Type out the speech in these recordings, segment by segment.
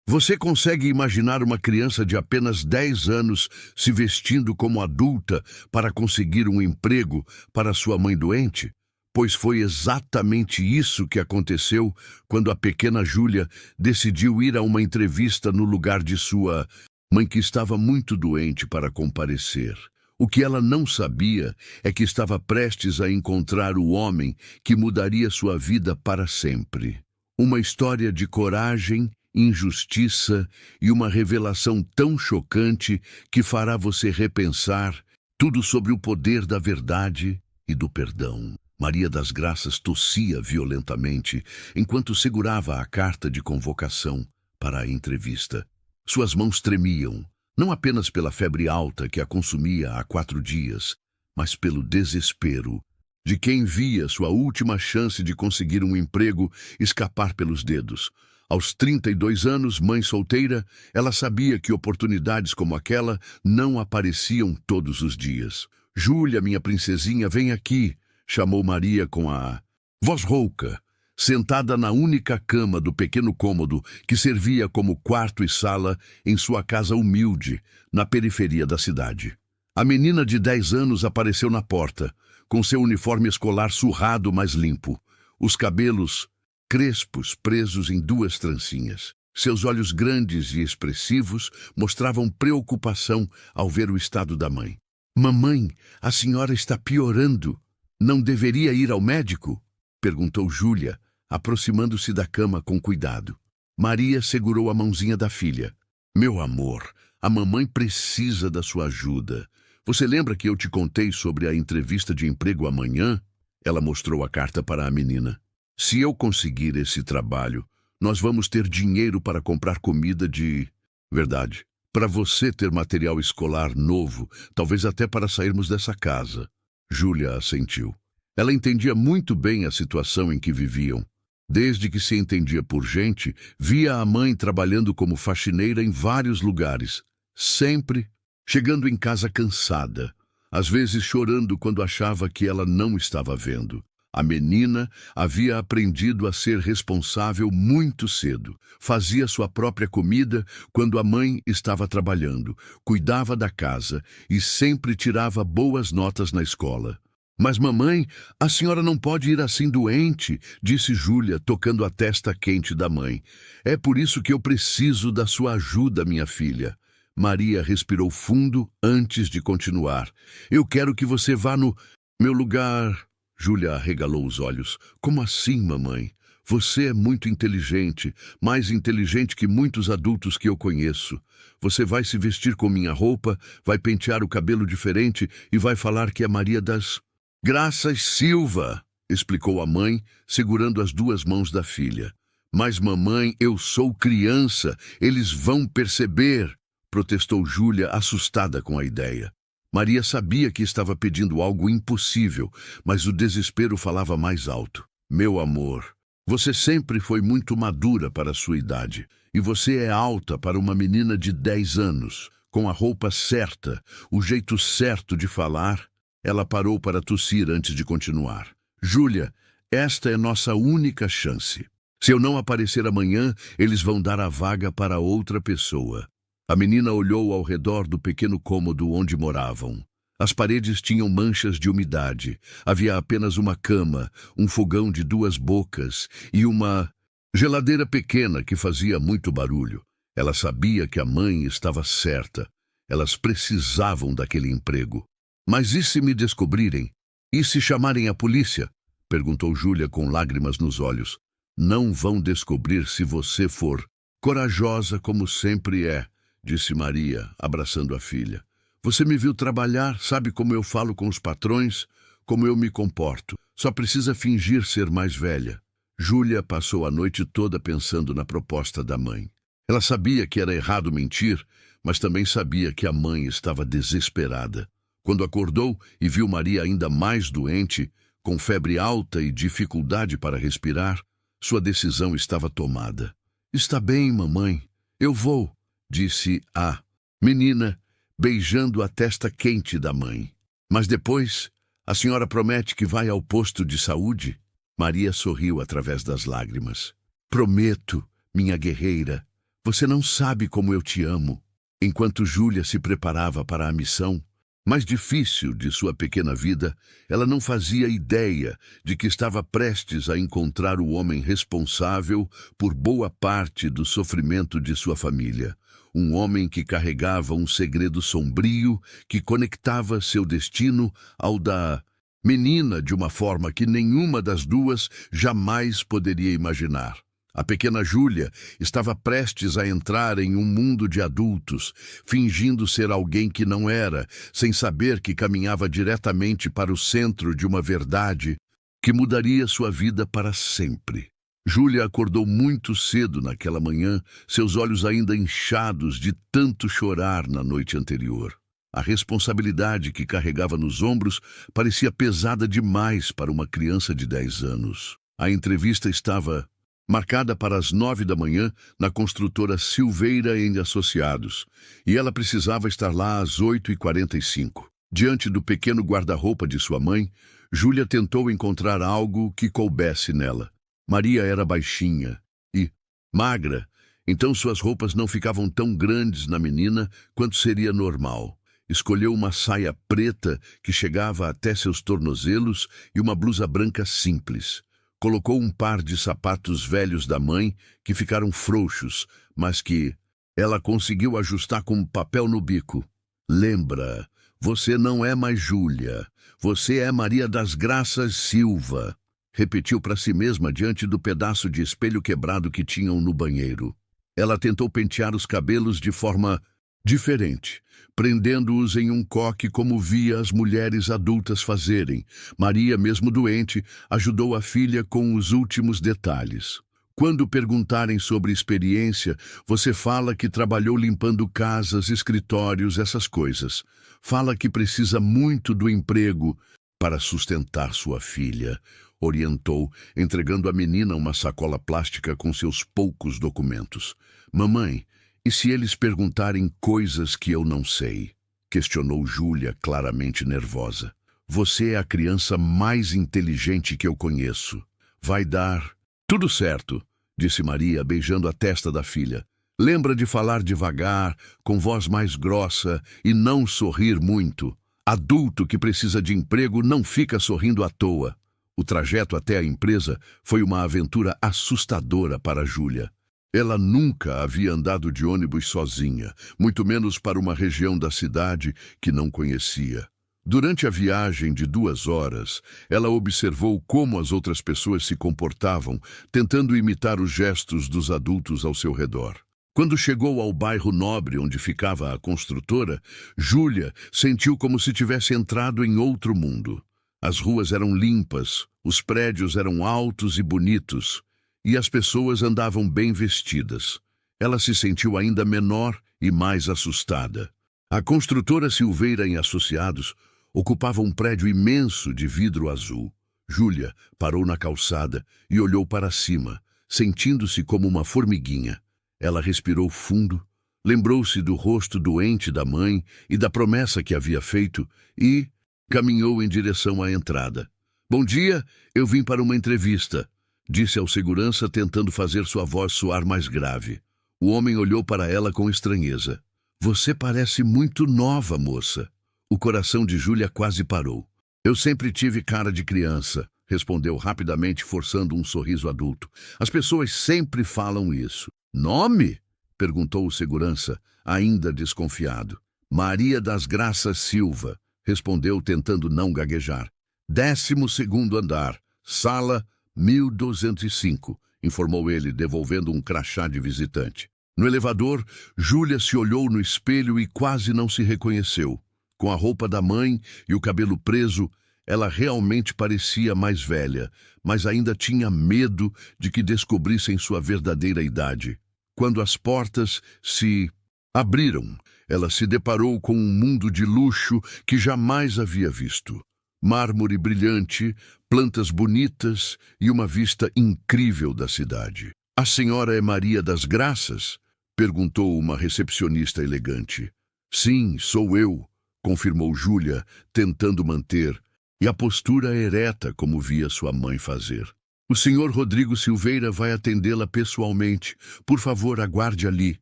Você consegue imaginar uma criança de apenas 10 anos se vestindo como adulta para conseguir um emprego para sua mãe doente? Pois foi exatamente isso que aconteceu quando a pequena Júlia decidiu ir a uma entrevista no lugar de sua mãe, que estava muito doente, para comparecer. O que ela não sabia é que estava prestes a encontrar o homem que mudaria sua vida para sempre. Uma história de coragem, injustiça e uma revelação tão chocante que fará você repensar tudo sobre o poder da verdade e do perdão. Maria das Graças tossia violentamente enquanto segurava a carta de convocação para a entrevista. Suas mãos tremiam, não apenas pela febre alta que a consumia há 4 dias, mas pelo desespero de quem via sua última chance de conseguir um emprego escapar pelos dedos. Aos 32 anos, mãe solteira, ela sabia que oportunidades como aquela não apareciam todos os dias. "Júlia, minha princesinha, vem aqui", chamou Maria com a voz rouca, sentada na única cama do pequeno cômodo que servia como quarto e sala em sua casa humilde, na periferia da cidade. A menina de 10 anos apareceu na porta, com seu uniforme escolar surrado, mas limpo, os cabelos crespos presos em 2 trancinhas. Seus olhos grandes e expressivos mostravam preocupação ao ver o estado da mãe. "Mamãe, a senhora está piorando. Não deveria ir ao médico?", perguntou Júlia, aproximando-se da cama com cuidado. Maria segurou a mãozinha da filha. "Meu amor, a mamãe precisa da sua ajuda. Você lembra que eu te contei sobre a entrevista de emprego amanhã?" Ela mostrou a carta para a menina. "Se eu conseguir esse trabalho, nós vamos ter dinheiro para comprar comida de verdade, para você ter material escolar novo, talvez até para sairmos dessa casa." Júlia assentiu. Ela entendia muito bem a situação em que viviam. Desde que se entendia por gente, via a mãe trabalhando como faxineira em vários lugares, sempre chegando em casa cansada, às vezes chorando quando achava que ela não estava vendo. A menina havia aprendido a ser responsável muito cedo. Fazia sua própria comida quando a mãe estava trabalhando, cuidava da casa e sempre tirava boas notas na escola. "Mas mamãe, a senhora não pode ir assim doente", disse Júlia, tocando a testa quente da mãe. "É por isso que eu preciso da sua ajuda, minha filha." Maria respirou fundo antes de continuar. "Eu quero que você vá no meu lugar." Júlia arregalou os olhos. "Como assim, mamãe? Você é muito inteligente, mais inteligente que muitos adultos que eu conheço. Você vai se vestir com minha roupa, vai pentear o cabelo diferente e vai falar que é Maria das Graças Silva", explicou a mãe, segurando as 2 mãos da filha. "Mas mamãe, eu sou criança, eles vão perceber", protestou Júlia, assustada com a ideia. Maria sabia que estava pedindo algo impossível, mas o desespero falava mais alto. "Meu amor, você sempre foi muito madura para a sua idade, e você é alta para uma menina de 10 anos. Com a roupa certa, o jeito certo de falar." Ela parou para tossir antes de continuar. "Júlia, esta é nossa única chance. Se eu não aparecer amanhã, eles vão dar a vaga para outra pessoa." A menina olhou ao redor do pequeno cômodo onde moravam. As paredes tinham manchas de umidade. Havia apenas uma cama, um fogão de 2 bocas e uma geladeira pequena que fazia muito barulho. Ela sabia que a mãe estava certa. Elas precisavam daquele emprego. "Mas e se me descobrirem? E se chamarem a polícia?", perguntou Júlia com lágrimas nos olhos. "Não vão descobrir se você for corajosa como sempre é", disse Maria, abraçando a filha. "Você me viu trabalhar, sabe como eu falo com os patrões, como eu me comporto. Só precisa fingir ser mais velha." Júlia passou a noite toda pensando na proposta da mãe. Ela sabia que era errado mentir, mas também sabia que a mãe estava desesperada. Quando acordou e viu Maria ainda mais doente, com febre alta e dificuldade para respirar, sua decisão estava tomada. "Está bem, mamãe, eu vou", disse a menina, beijando a testa quente da mãe. "Mas depois, a senhora promete que vai ao posto de saúde?" Maria sorriu através das lágrimas. "Prometo, minha guerreira. Você não sabe como eu te amo. Enquanto Júlia se preparava para a missão mais difícil de sua pequena vida, ela não fazia ideia de que estava prestes a encontrar o homem responsável por boa parte do sofrimento de sua família. Um homem que carregava um segredo sombrio que conectava seu destino ao da menina de uma forma que nenhuma das duas jamais poderia imaginar. A pequena Júlia estava prestes a entrar em um mundo de adultos, fingindo ser alguém que não era, sem saber que caminhava diretamente para o centro de uma verdade que mudaria sua vida para sempre. Júlia acordou muito cedo naquela manhã, seus olhos ainda inchados de tanto chorar na noite anterior. A responsabilidade que carregava nos ombros parecia pesada demais para uma criança de 10 anos. A entrevista estava marcada para as 9 da manhã na construtora Silveira e Associados, e ela precisava estar lá às 8h45. Diante do pequeno guarda-roupa de sua mãe, Júlia tentou encontrar algo que coubesse nela. Maria era baixinha e magra, então suas roupas não ficavam tão grandes na menina quanto seria normal. Escolheu uma saia preta que chegava até seus tornozelos e uma blusa branca simples. Colocou um par de sapatos velhos da mãe que ficaram frouxos, mas que ela conseguiu ajustar com papel no bico. Lembra, você não é mais Júlia, você é Maria das Graças Silva, repetiu para si mesma diante do pedaço de espelho quebrado que tinham no banheiro. Ela tentou pentear os cabelos de forma diferente, prendendo-os em um coque como via as mulheres adultas fazerem. Maria, mesmo doente, ajudou a filha com os últimos detalhes. Quando perguntarem sobre experiência, você fala que trabalhou limpando casas, escritórios, essas coisas. Fala que precisa muito do emprego para sustentar sua filha, orientou, entregando à menina uma sacola plástica com seus poucos documentos. Mamãe, e se eles perguntarem coisas que eu não sei? Questionou Júlia, claramente nervosa. Você é a criança mais inteligente que eu conheço. Vai dar tudo certo, disse Maria, beijando a testa da filha. Lembra de falar devagar, com voz mais grossa e não sorrir muito. Adulto que precisa de emprego não fica sorrindo à toa. O trajeto até a empresa foi uma aventura assustadora para Júlia. Ela nunca havia andado de ônibus sozinha, muito menos para uma região da cidade que não conhecia. Durante a viagem de 2 horas, ela observou como as outras pessoas se comportavam, tentando imitar os gestos dos adultos ao seu redor. Quando chegou ao bairro nobre onde ficava a construtora, Júlia sentiu como se tivesse entrado em outro mundo. As ruas eram limpas, os prédios eram altos e bonitos, e as pessoas andavam bem vestidas. Ela se sentiu ainda menor e mais assustada. A construtora Silveira e Associados ocupava um prédio imenso de vidro azul. Júlia parou na calçada e olhou para cima, sentindo-se como uma formiguinha. Ela respirou fundo, lembrou-se do rosto doente da mãe e da promessa que havia feito e caminhou em direção à entrada. Bom dia, eu vim para uma entrevista, disse ao segurança, tentando fazer sua voz soar mais grave. O homem olhou para ela com estranheza. Você parece muito nova, moça. O coração de Júlia quase parou. Eu sempre tive cara de criança, respondeu rapidamente, forçando um sorriso adulto. As pessoas sempre falam isso. Nome? Perguntou o segurança, ainda desconfiado. Maria das Graças Silva, respondeu, tentando não gaguejar. 12º andar, sala 1205, informou ele, devolvendo um crachá de visitante. No elevador, Júlia se olhou no espelho e quase não se reconheceu. Com a roupa da mãe e o cabelo preso, ela realmente parecia mais velha, mas ainda tinha medo de que descobrissem sua verdadeira idade. Quando as portas se abriram, ela se deparou com um mundo de luxo que jamais havia visto. Mármore brilhante, plantas bonitas e uma vista incrível da cidade. A senhora é Maria das Graças? Perguntou uma recepcionista elegante. Sim, sou eu, confirmou Júlia, tentando manter, e a postura ereta como via sua mãe fazer. O senhor Rodrigo Silveira vai atendê-la pessoalmente. Por favor, aguarde ali,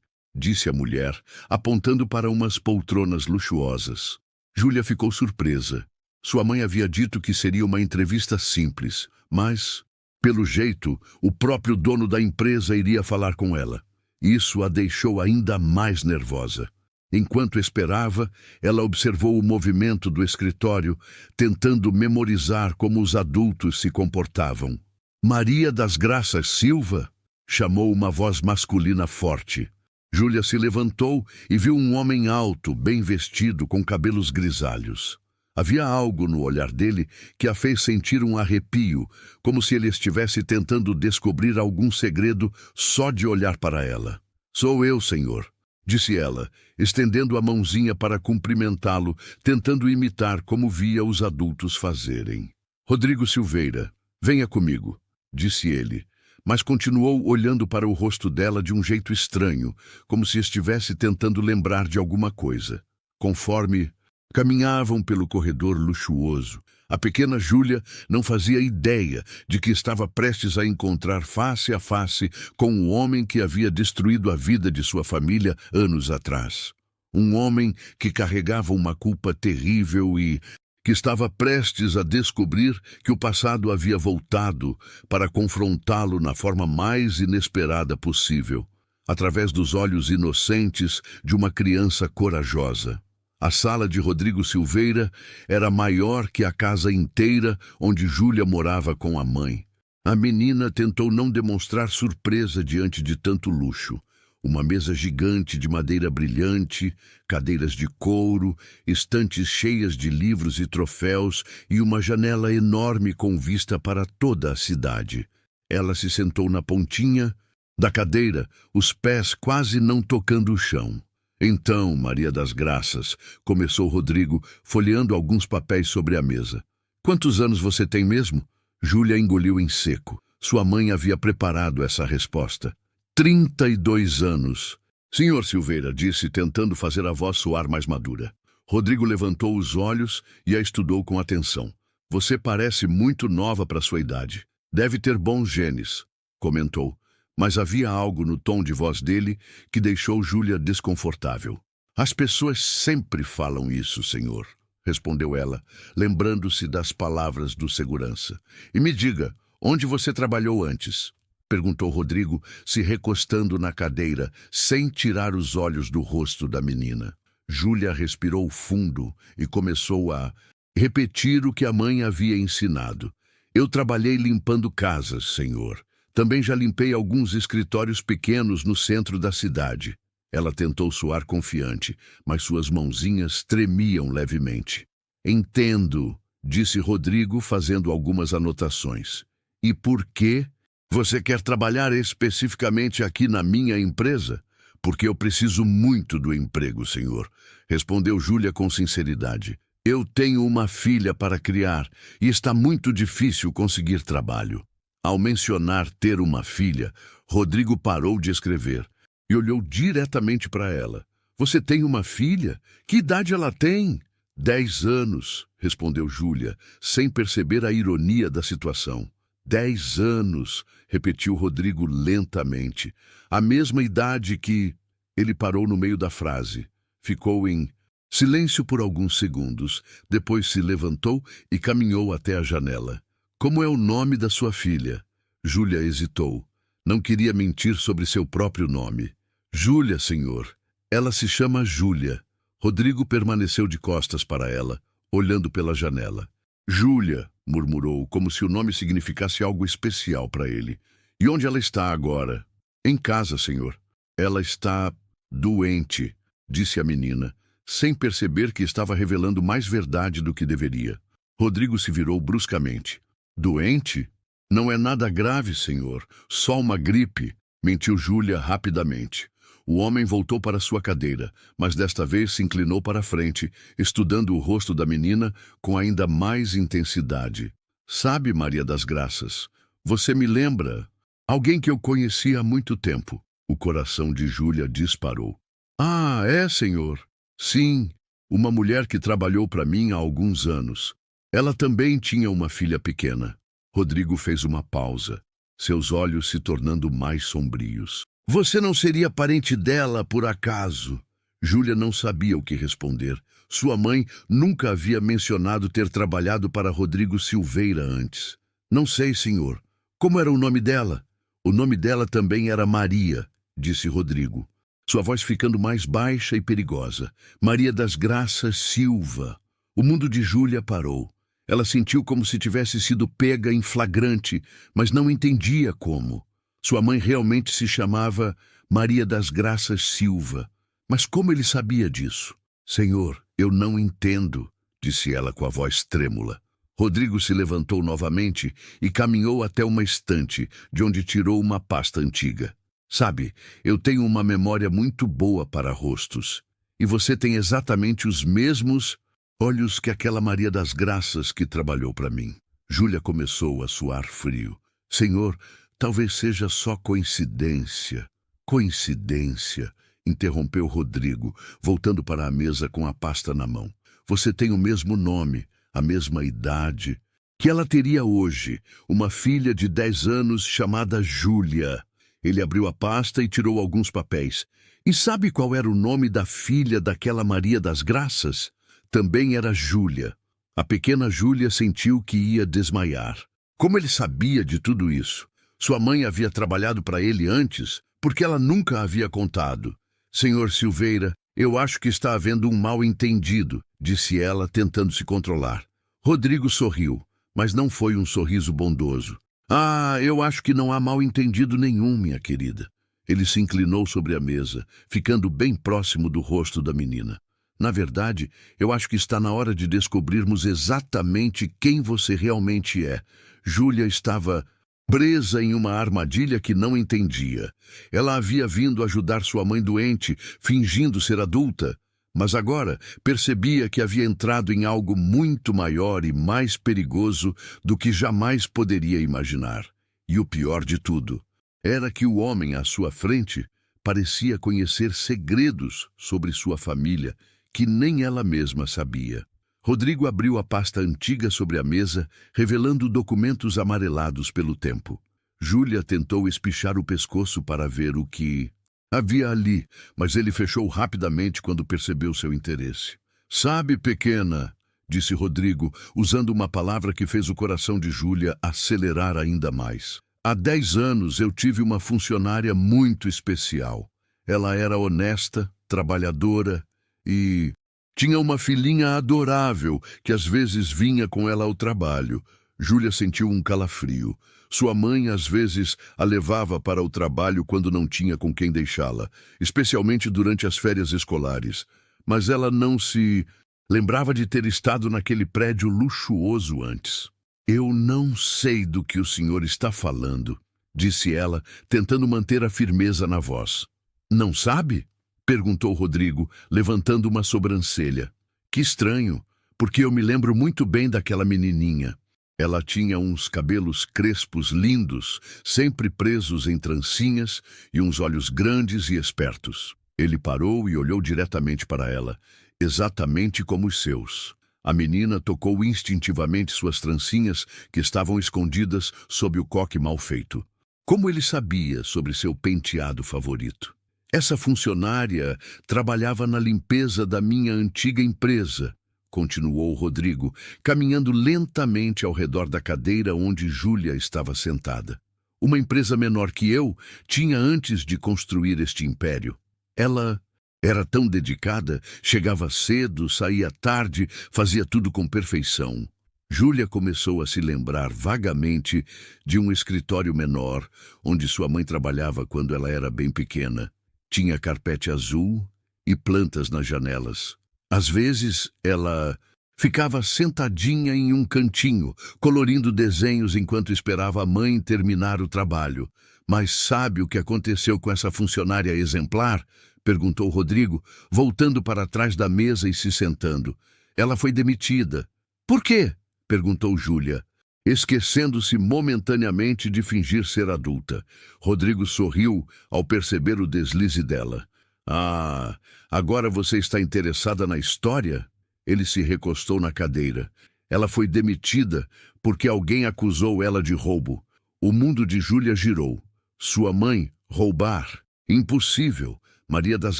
disse a mulher, apontando para umas poltronas luxuosas. Júlia ficou surpresa. Sua mãe havia dito que seria uma entrevista simples, mas, pelo jeito, o próprio dono da empresa iria falar com ela. Isso a deixou ainda mais nervosa. Enquanto esperava, ela observou o movimento do escritório, tentando memorizar como os adultos se comportavam. Maria das Graças Silva? Chamou uma voz masculina forte. Júlia se levantou e viu um homem alto, bem vestido, com cabelos grisalhos. Havia algo no olhar dele que a fez sentir um arrepio, como se ele estivesse tentando descobrir algum segredo só de olhar para ela. Sou eu, senhor, disse ela, estendendo a mãozinha para cumprimentá-lo, tentando imitar como via os adultos fazerem. Rodrigo Silveira, venha comigo, disse ele, mas continuou olhando para o rosto dela de um jeito estranho, como se estivesse tentando lembrar de alguma coisa. Conforme caminhavam pelo corredor luxuoso, a pequena Júlia não fazia ideia de que estava prestes a encontrar face a face com um homem que havia destruído a vida de sua família anos atrás. Um homem que carregava uma culpa terrível e que estava prestes a descobrir que o passado havia voltado para confrontá-lo na forma mais inesperada possível, através dos olhos inocentes de uma criança corajosa. A sala de Rodrigo Silveira era maior que a casa inteira onde Júlia morava com a mãe. A menina tentou não demonstrar surpresa diante de tanto luxo. Uma mesa gigante de madeira brilhante, cadeiras de couro, estantes cheias de livros e troféus e uma janela enorme com vista para toda a cidade. Ela se sentou na pontinha da cadeira, os pés quase não tocando o chão. Então, Maria das Graças, começou Rodrigo, folheando alguns papéis sobre a mesa. Quantos anos você tem mesmo? Júlia engoliu em seco. Sua mãe havia preparado essa resposta. 32 anos. Senhor Silveira, disse, tentando fazer a voz soar mais madura. Rodrigo levantou os olhos e a estudou com atenção. Você parece muito nova para sua idade. Deve ter bons genes, comentou. Mas havia algo no tom de voz dele que deixou Júlia desconfortável. As pessoas sempre falam isso, senhor, respondeu ela, lembrando-se das palavras do segurança. E me diga, onde você trabalhou antes? Perguntou Rodrigo, se recostando na cadeira, sem tirar os olhos do rosto da menina. Júlia respirou fundo e começou a repetir o que a mãe havia ensinado. Eu trabalhei limpando casas, senhor. Também já limpei alguns escritórios pequenos no centro da cidade. Ela tentou soar confiante, mas suas mãozinhas tremiam levemente. Entendo, disse Rodrigo, fazendo algumas anotações. E por quê? Você quer trabalhar especificamente aqui na minha empresa? Porque eu preciso muito do emprego, senhor, respondeu Júlia com sinceridade. Eu tenho uma filha para criar e está muito difícil conseguir trabalho. Ao mencionar ter uma filha, Rodrigo parou de escrever e olhou diretamente para ela. Você tem uma filha? Que idade ela tem? 10 anos, respondeu Júlia, sem perceber a ironia da situação. 10 anos, repetiu Rodrigo lentamente. A mesma idade que... Ele parou no meio da frase. Ficou em silêncio por alguns segundos, depois se levantou e caminhou até a janela. Como é o nome da sua filha? Júlia hesitou. Não queria mentir sobre seu próprio nome. Júlia, senhor. Ela se chama Júlia. Rodrigo permaneceu de costas para ela, olhando pela janela. Júlia, murmurou, como se o nome significasse algo especial para ele. E onde ela está agora? Em casa, senhor. Ela está doente, disse a menina, sem perceber que estava revelando mais verdade do que deveria. Rodrigo se virou bruscamente. Doente? Não é nada grave, senhor. Só uma gripe, mentiu Júlia rapidamente. O homem voltou para sua cadeira, mas desta vez se inclinou para a frente, estudando o rosto da menina com ainda mais intensidade. Sabe, Maria das Graças, você me lembra alguém que eu conheci há muito tempo. O coração de Júlia disparou. Ah, é, senhor? Sim, uma mulher que trabalhou para mim há alguns anos. Ela também tinha uma filha pequena. Rodrigo fez uma pausa, seus olhos se tornando mais sombrios. Você não seria parente dela, por acaso? Júlia não sabia o que responder. Sua mãe nunca havia mencionado ter trabalhado para Rodrigo Silveira antes. Não sei, senhor. Como era o nome dela? O nome dela também era Maria, disse Rodrigo, sua voz ficando mais baixa e perigosa. Maria das Graças Silva. O mundo de Júlia parou. Ela sentiu como se tivesse sido pega em flagrante, mas não entendia como. Sua mãe realmente se chamava Maria das Graças Silva. Mas como ele sabia disso? Senhor, eu não entendo, disse ela com a voz trêmula. Rodrigo se levantou novamente e caminhou até uma estante, de onde tirou uma pasta antiga. Sabe, eu tenho uma memória muito boa para rostos. E você tem exatamente os mesmos olhos que aquela Maria das Graças que trabalhou para mim. Júlia começou a suar frio. Senhor, talvez seja só coincidência. Coincidência, interrompeu Rodrigo, voltando para a mesa com a pasta na mão. Você tem o mesmo nome, a mesma idade. Que ela teria hoje, uma filha de 10 anos chamada Júlia. Ele abriu a pasta e tirou alguns papéis. E sabe qual era o nome da filha daquela Maria das Graças? Também era Júlia. A pequena Júlia sentiu que ia desmaiar. Como ele sabia de tudo isso? Sua mãe havia trabalhado para ele antes, porque ela nunca havia contado. Senhor Silveira, eu acho que está havendo um mal-entendido, disse ela, tentando se controlar. Rodrigo sorriu, mas não foi um sorriso bondoso. Ah, eu acho que não há mal-entendido nenhum, minha querida. Ele se inclinou sobre a mesa, ficando bem próximo do rosto da menina. Na verdade, eu acho que está na hora de descobrirmos exatamente quem você realmente é. Júlia estava presa em uma armadilha que não entendia. Ela havia vindo ajudar sua mãe doente, fingindo ser adulta, mas agora percebia que havia entrado em algo muito maior e mais perigoso do que jamais poderia imaginar. E o pior de tudo era que o homem à sua frente parecia conhecer segredos sobre sua família que nem ela mesma sabia. Rodrigo abriu a pasta antiga sobre a mesa, revelando documentos amarelados pelo tempo. Júlia tentou espichar o pescoço para ver o que havia ali, mas ele fechou rapidamente quando percebeu seu interesse. Sabe, pequena, disse Rodrigo, usando uma palavra que fez o coração de Júlia acelerar ainda mais. Há 10 anos eu tive uma funcionária muito especial. Ela era honesta, trabalhadora e tinha uma filhinha adorável que às vezes vinha com ela ao trabalho. Júlia sentiu um calafrio. Sua mãe às vezes a levava para o trabalho quando não tinha com quem deixá-la, especialmente durante as férias escolares. Mas ela não se lembrava de ter estado naquele prédio luxuoso antes. Eu não sei do que o senhor está falando, disse ela, tentando manter a firmeza na voz. Não sabe? Perguntou Rodrigo, levantando uma sobrancelha. Que estranho, porque eu me lembro muito bem daquela menininha. Ela tinha uns cabelos crespos lindos, sempre presos em trancinhas, e uns olhos grandes e espertos. Ele parou e olhou diretamente para ela, exatamente como os seus. A menina tocou instintivamente suas trancinhas, que estavam escondidas sob o coque mal feito. Como ele sabia sobre seu penteado favorito? Essa funcionária trabalhava na limpeza da minha antiga empresa, continuou Rodrigo, caminhando lentamente ao redor da cadeira onde Júlia estava sentada. Uma empresa menor que eu tinha antes de construir este império. Ela era tão dedicada, chegava cedo, saía tarde, fazia tudo com perfeição. Júlia começou a se lembrar vagamente de um escritório menor, onde sua mãe trabalhava quando ela era bem pequena. Tinha carpete azul e plantas nas janelas. Às vezes, ela ficava sentadinha em um cantinho, colorindo desenhos enquanto esperava a mãe terminar o trabalho. Mas sabe o que aconteceu com essa funcionária exemplar? Perguntou Rodrigo, voltando para trás da mesa e se sentando. Ela foi demitida. Por quê? Perguntou Júlia, esquecendo-se momentaneamente de fingir ser adulta. Rodrigo sorriu ao perceber o deslize dela. Ah, agora você está interessada na história? Ele se recostou na cadeira. Ela foi demitida porque alguém acusou ela de roubo. O mundo de Júlia girou. Sua mãe, roubar. Impossível. Maria das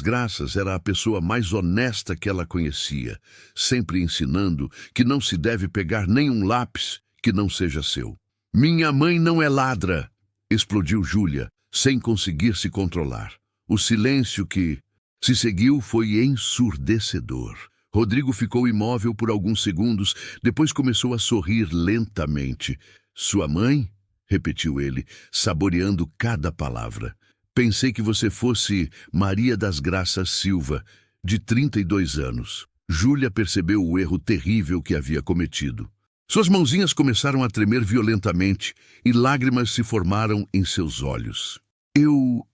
Graças era a pessoa mais honesta que ela conhecia, sempre ensinando que não se deve pegar nenhum lápis que não seja seu. Minha mãe não é ladra, explodiu Júlia, sem conseguir se controlar. O silêncio que se seguiu foi ensurdecedor. Rodrigo ficou imóvel por alguns segundos, depois começou a sorrir lentamente. Sua mãe? Repetiu ele, saboreando cada palavra. Pensei que você fosse Maria das Graças Silva, de 32 anos. Júlia percebeu o erro terrível que havia cometido. Suas mãozinhas começaram a tremer violentamente e lágrimas se formaram em seus olhos. Eu...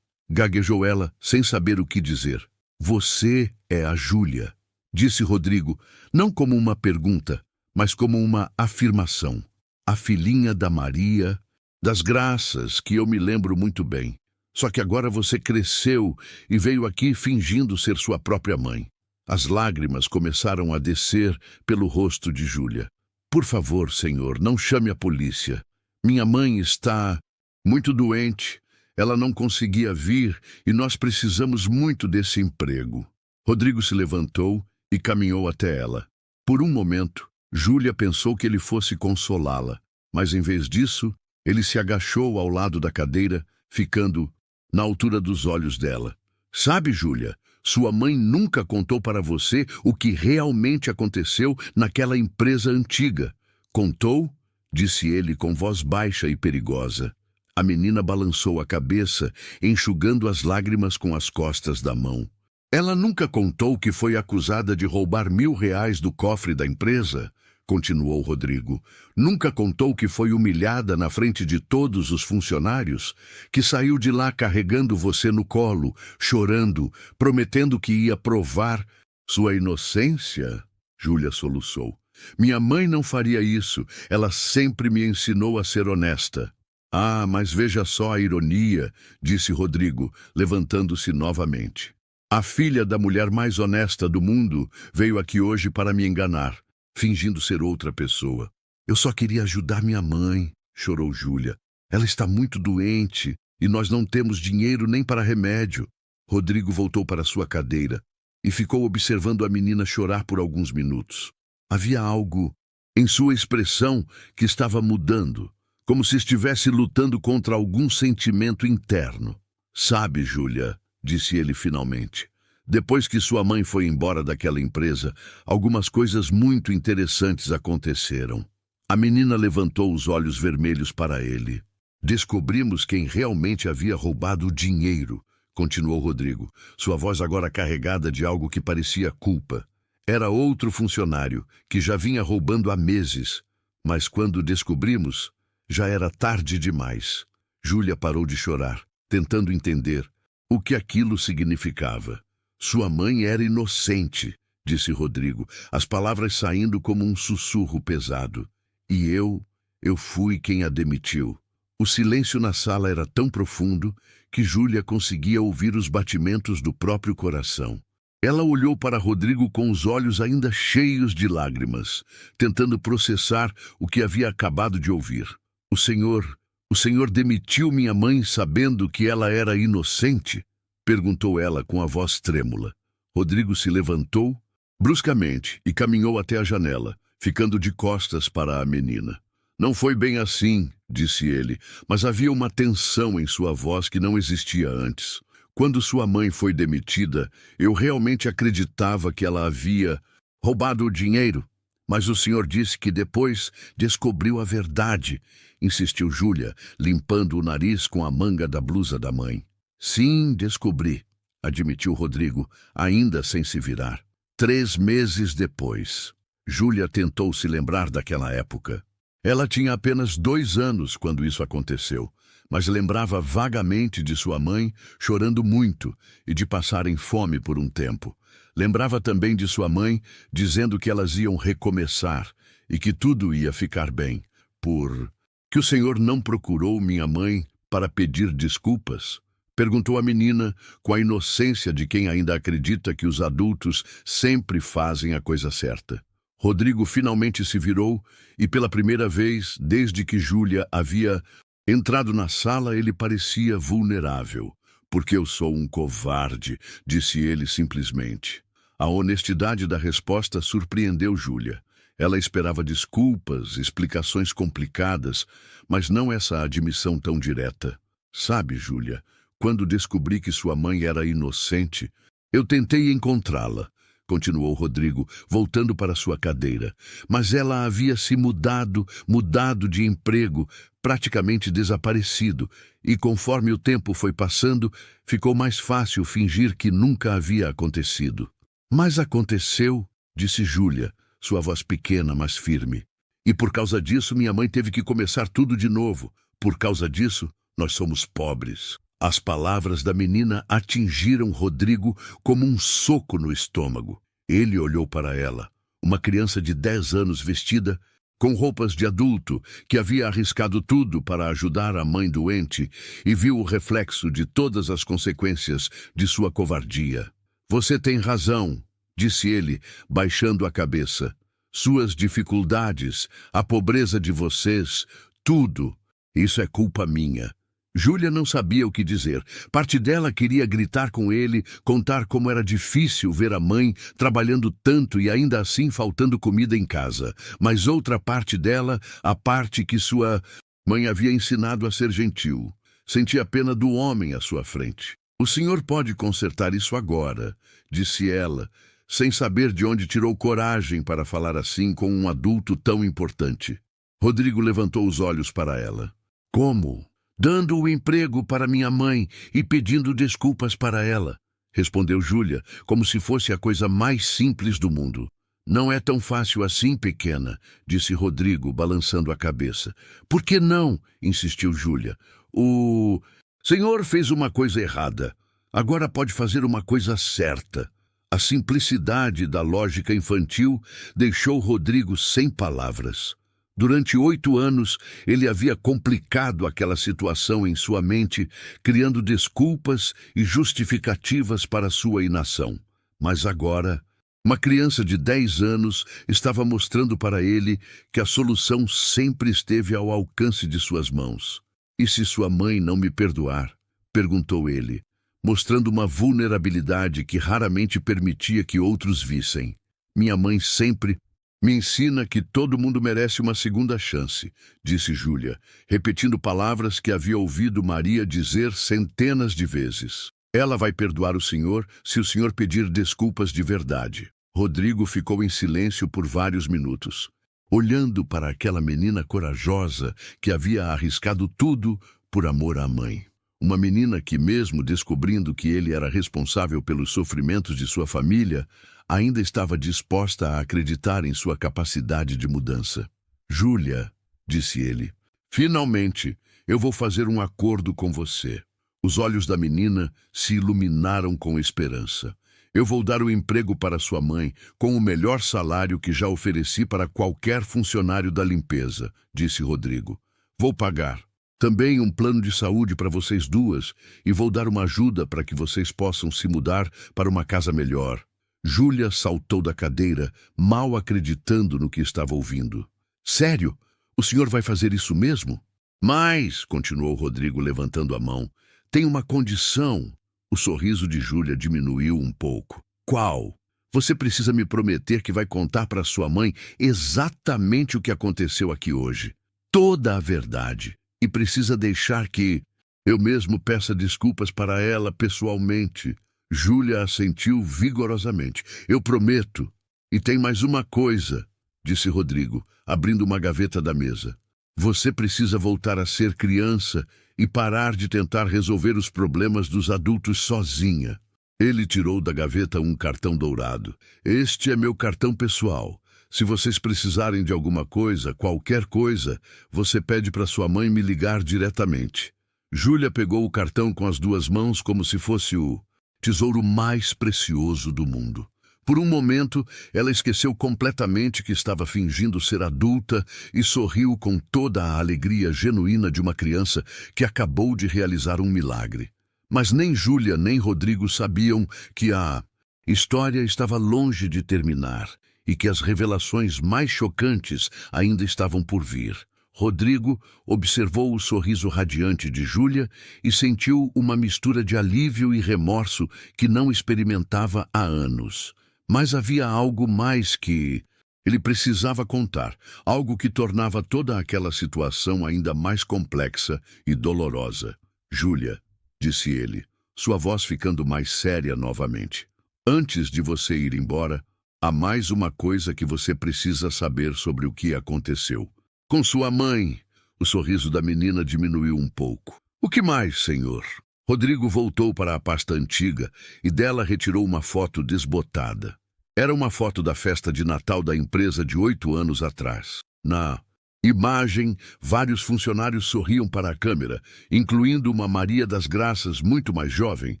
gaguejou ela, sem saber o que dizer. Você é a Júlia, disse Rodrigo, não como uma pergunta, mas como uma afirmação. A filhinha da Maria das Graças, que eu me lembro muito bem. Só que agora você cresceu e veio aqui fingindo ser sua própria mãe. As lágrimas começaram a descer pelo rosto de Júlia. Por favor, senhor, não chame a polícia. Minha mãe está muito doente. Ela não conseguia vir e nós precisamos muito desse emprego. Rodrigo se levantou e caminhou até ela. Por um momento, Júlia pensou que ele fosse consolá-la, mas em vez disso, ele se agachou ao lado da cadeira, ficando na altura dos olhos dela. Sabe, Júlia, sua mãe nunca contou para você o que realmente aconteceu naquela empresa antiga. Contou? Disse ele com voz baixa e perigosa. A menina balançou a cabeça, enxugando as lágrimas com as costas da mão. Ela nunca contou que foi acusada de roubar R$1.000 do cofre da empresa? Continuou Rodrigo. Nunca contou que foi humilhada na frente de todos os funcionários? Que saiu de lá carregando você no colo, chorando, prometendo que ia provar sua inocência? Júlia soluçou. Minha mãe não faria isso. Ela sempre me ensinou a ser honesta. Ah, mas veja só a ironia, disse Rodrigo, levantando-se novamente. A filha da mulher mais honesta do mundo veio aqui hoje para me enganar, fingindo ser outra pessoa. Eu só queria ajudar minha mãe, chorou Júlia. Ela está muito doente e nós não temos dinheiro nem para remédio. Rodrigo voltou para sua cadeira e ficou observando a menina chorar por alguns minutos. Havia algo em sua expressão que estava mudando, como se estivesse lutando contra algum sentimento interno. Sabe, Júlia, disse ele finalmente, depois que sua mãe foi embora daquela empresa, algumas coisas muito interessantes aconteceram. A menina levantou os olhos vermelhos para ele. Descobrimos quem realmente havia roubado o dinheiro, continuou Rodrigo, sua voz agora carregada de algo que parecia culpa. Era outro funcionário, que já vinha roubando há meses, mas quando descobrimos, já era tarde demais. Júlia parou de chorar, tentando entender o que aquilo significava. Sua mãe era inocente, disse Rodrigo, as palavras saindo como um sussurro pesado. E eu fui quem a demitiu. O silêncio na sala era tão profundo que Júlia conseguia ouvir os batimentos do próprio coração. Ela olhou para Rodrigo com os olhos ainda cheios de lágrimas, tentando processar o que havia acabado de ouvir. O senhor demitiu minha mãe sabendo que ela era inocente? Perguntou ela com a voz trêmula. Rodrigo se levantou bruscamente e caminhou até a janela, ficando de costas para a menina. Não foi bem assim, disse ele, mas havia uma tensão em sua voz que não existia antes. Quando sua mãe foi demitida, eu realmente acreditava que ela havia roubado o dinheiro. Mas o senhor disse que depois descobriu a verdade, insistiu Júlia, limpando o nariz com a manga da blusa da mãe. Sim, descobri, admitiu Rodrigo, ainda sem se virar. 3 meses depois. Júlia tentou se lembrar daquela época. Ela tinha apenas 2 anos quando isso aconteceu, mas lembrava vagamente de sua mãe chorando muito e de passarem fome por um tempo. Lembrava também de sua mãe dizendo que elas iam recomeçar e que tudo ia ficar bem. Por que o senhor não procurou minha mãe para pedir desculpas? Perguntou a menina com a inocência de quem ainda acredita que os adultos sempre fazem a coisa certa. Rodrigo finalmente se virou e, pela primeira vez, desde que Júlia havia entrado na sala, ele parecia vulnerável. Porque eu sou um covarde, disse ele simplesmente. A honestidade da resposta surpreendeu Júlia. Ela esperava desculpas, explicações complicadas, mas não essa admissão tão direta. Sabe, Júlia, quando descobri que sua mãe era inocente, eu tentei encontrá-la, continuou Rodrigo, voltando para sua cadeira. Mas ela havia se mudado de emprego, praticamente desaparecido, e conforme o tempo foi passando, ficou mais fácil fingir que nunca havia acontecido. Mas aconteceu, disse Júlia, sua voz pequena, mas firme. E por causa disso, minha mãe teve que começar tudo de novo. Por causa disso, nós somos pobres. As palavras da menina atingiram Rodrigo como um soco no estômago. Ele olhou para ela, uma criança de 10 anos vestida com roupas de adulto, que havia arriscado tudo para ajudar a mãe doente, e viu o reflexo de todas as consequências de sua covardia. Você tem razão, disse ele, baixando a cabeça. Suas dificuldades, a pobreza de vocês, tudo, isso é culpa minha. Júlia não sabia o que dizer. Parte dela queria gritar com ele, contar como era difícil ver a mãe trabalhando tanto e ainda assim faltando comida em casa. Mas outra parte dela, a parte que sua mãe havia ensinado a ser gentil, sentia pena do homem à sua frente. O senhor pode consertar isso agora, disse ela, sem saber de onde tirou coragem para falar assim com um adulto tão importante. Rodrigo levantou os olhos para ela. Como? Dando o emprego para minha mãe e pedindo desculpas para ela, respondeu Júlia, como se fosse a coisa mais simples do mundo. Não é tão fácil assim, pequena, disse Rodrigo, balançando a cabeça. Por que não? Insistiu Júlia. O senhor fez uma coisa errada. Agora pode fazer uma coisa certa. A simplicidade da lógica infantil deixou Rodrigo sem palavras. Durante 8 anos, ele havia complicado aquela situação em sua mente, criando desculpas e justificativas para sua inação. Mas agora, uma criança de 10 anos estava mostrando para ele que a solução sempre esteve ao alcance de suas mãos. E se sua mãe não me perdoar? Perguntou ele, mostrando uma vulnerabilidade que raramente permitia que outros vissem. Minha mãe sempre me ensina que todo mundo merece uma segunda chance, disse Júlia, repetindo palavras que havia ouvido Maria dizer centenas de vezes. Ela vai perdoar o senhor se o senhor pedir desculpas de verdade. Rodrigo ficou em silêncio por vários minutos, olhando para aquela menina corajosa que havia arriscado tudo por amor à mãe. Uma menina que, mesmo descobrindo que ele era responsável pelos sofrimentos de sua família, ainda estava disposta a acreditar em sua capacidade de mudança. Júlia, disse ele, finalmente eu vou fazer um acordo com você. Os olhos da menina se iluminaram com esperança. Eu vou dar o emprego para sua mãe com o melhor salário que já ofereci para qualquer funcionário da limpeza, disse Rodrigo. Vou pagar. Também um plano de saúde para vocês duas e vou dar uma ajuda para que vocês possam se mudar para uma casa melhor. Júlia saltou da cadeira, mal acreditando no que estava ouvindo. Sério? O senhor vai fazer isso mesmo? Mas, continuou Rodrigo levantando a mão, tem uma condição. O sorriso de Júlia diminuiu um pouco. Qual? Você precisa me prometer que vai contar para sua mãe exatamente o que aconteceu aqui hoje. Toda a verdade. E precisa deixar que eu mesmo peça desculpas para ela pessoalmente. Júlia assentiu vigorosamente. Eu prometo. E tem mais uma coisa, disse Rodrigo, abrindo uma gaveta da mesa. Você precisa voltar a ser criança e parar de tentar resolver os problemas dos adultos sozinha. Ele tirou da gaveta um cartão dourado. Este é meu cartão pessoal. Se vocês precisarem de alguma coisa, qualquer coisa, você pede para sua mãe me ligar diretamente. Júlia pegou o cartão com as 2 mãos como se fosse o tesouro mais precioso do mundo. Por um momento, ela esqueceu completamente que estava fingindo ser adulta e sorriu com toda a alegria genuína de uma criança que acabou de realizar um milagre. Mas nem Júlia nem Rodrigo sabiam que a história estava longe de terminar e que as revelações mais chocantes ainda estavam por vir. Rodrigo observou o sorriso radiante de Júlia e sentiu uma mistura de alívio e remorso que não experimentava há anos. Mas havia algo mais que ele precisava contar, algo que tornava toda aquela situação ainda mais complexa e dolorosa. Júlia, disse ele, sua voz ficando mais séria novamente. Antes de você ir embora, há mais uma coisa que você precisa saber sobre o que aconteceu. Com sua mãe, o sorriso da menina diminuiu um pouco. O que mais, senhor? Rodrigo voltou para a pasta antiga e dela retirou uma foto desbotada. Era uma foto da festa de Natal da empresa de 8 anos atrás. Na imagem, vários funcionários sorriam para a câmera, incluindo uma Maria das Graças muito mais jovem,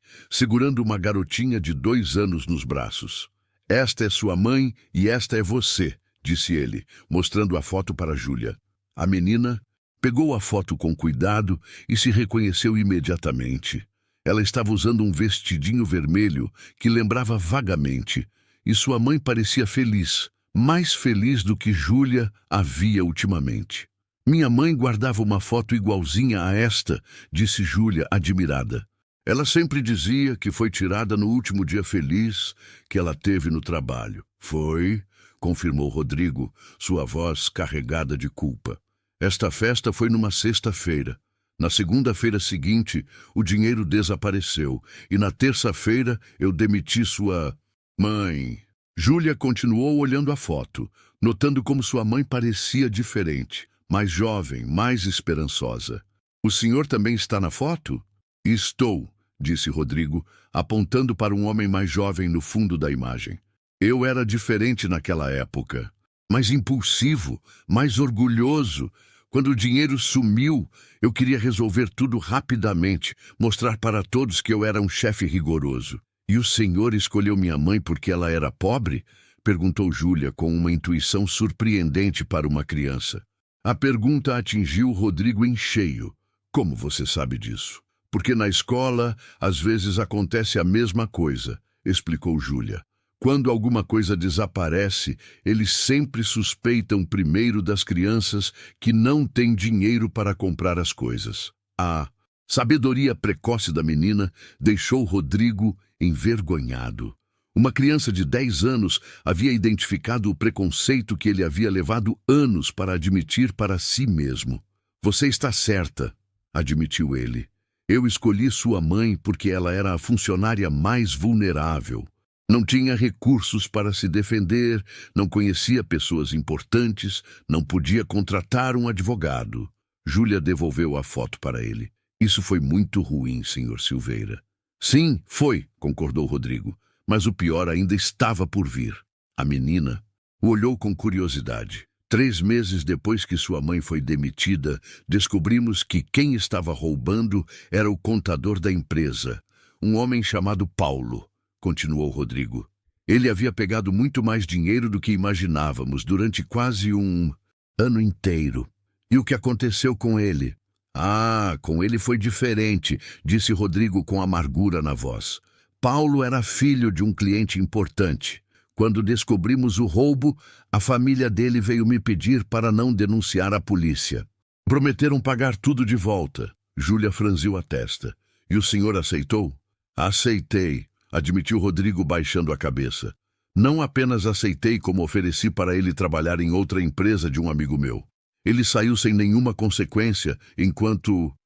segurando uma garotinha de 2 anos nos braços. Esta é sua mãe e esta é você, disse ele, mostrando a foto para Júlia. A menina pegou a foto com cuidado e se reconheceu imediatamente. Ela estava usando um vestidinho vermelho que lembrava vagamente, e sua mãe parecia feliz, mais feliz do que Júlia havia ultimamente. Minha mãe guardava uma foto igualzinha a esta, disse Júlia, admirada. Ela sempre dizia que foi tirada no último dia feliz que ela teve no trabalho. Foi, confirmou Rodrigo, sua voz carregada de culpa. Esta festa foi numa sexta-feira. Na segunda-feira seguinte, o dinheiro desapareceu, e na terça-feira eu demiti sua mãe. Júlia continuou olhando a foto, notando como sua mãe parecia diferente, mais jovem, mais esperançosa. O senhor também está na foto? Estou, disse Rodrigo, apontando para um homem mais jovem no fundo da imagem. Eu era diferente naquela época, mais impulsivo, mais orgulhoso. Quando o dinheiro sumiu, eu queria resolver tudo rapidamente, mostrar para todos que eu era um chefe rigoroso. E o senhor escolheu minha mãe porque ela era pobre? Perguntou Júlia com uma intuição surpreendente para uma criança. A pergunta atingiu Rodrigo em cheio. Como você sabe disso? Porque na escola, às vezes acontece a mesma coisa, explicou Júlia. Quando alguma coisa desaparece, eles sempre suspeitam primeiro das crianças que não têm dinheiro para comprar as coisas. A sabedoria precoce da menina deixou Rodrigo envergonhado. Uma criança de 10 anos havia identificado o preconceito que ele havia levado anos para admitir para si mesmo. Você está certa, admitiu ele. Eu escolhi sua mãe porque ela era a funcionária mais vulnerável. Não tinha recursos para se defender, não conhecia pessoas importantes, não podia contratar um advogado. Júlia devolveu a foto para ele. Isso foi muito ruim, Sr. Silveira. Sim, foi, concordou Rodrigo, mas o pior ainda estava por vir. A menina o olhou com curiosidade. 3 meses depois que sua mãe foi demitida, descobrimos que quem estava roubando era o contador da empresa, um homem chamado Paulo, continuou Rodrigo. Ele havia pegado muito mais dinheiro do que imaginávamos durante quase um ano inteiro. E o que aconteceu com ele? Ah, com ele foi diferente, disse Rodrigo com amargura na voz. Paulo era filho de um cliente importante. Quando descobrimos o roubo, a família dele veio me pedir para não denunciar a polícia. Prometeram pagar tudo de volta. Júlia franziu a testa. E o senhor aceitou? Aceitei, admitiu Rodrigo baixando a cabeça. Não apenas aceitei, como ofereci para ele trabalhar em outra empresa de um amigo meu. Ele saiu sem nenhuma consequência, enquanto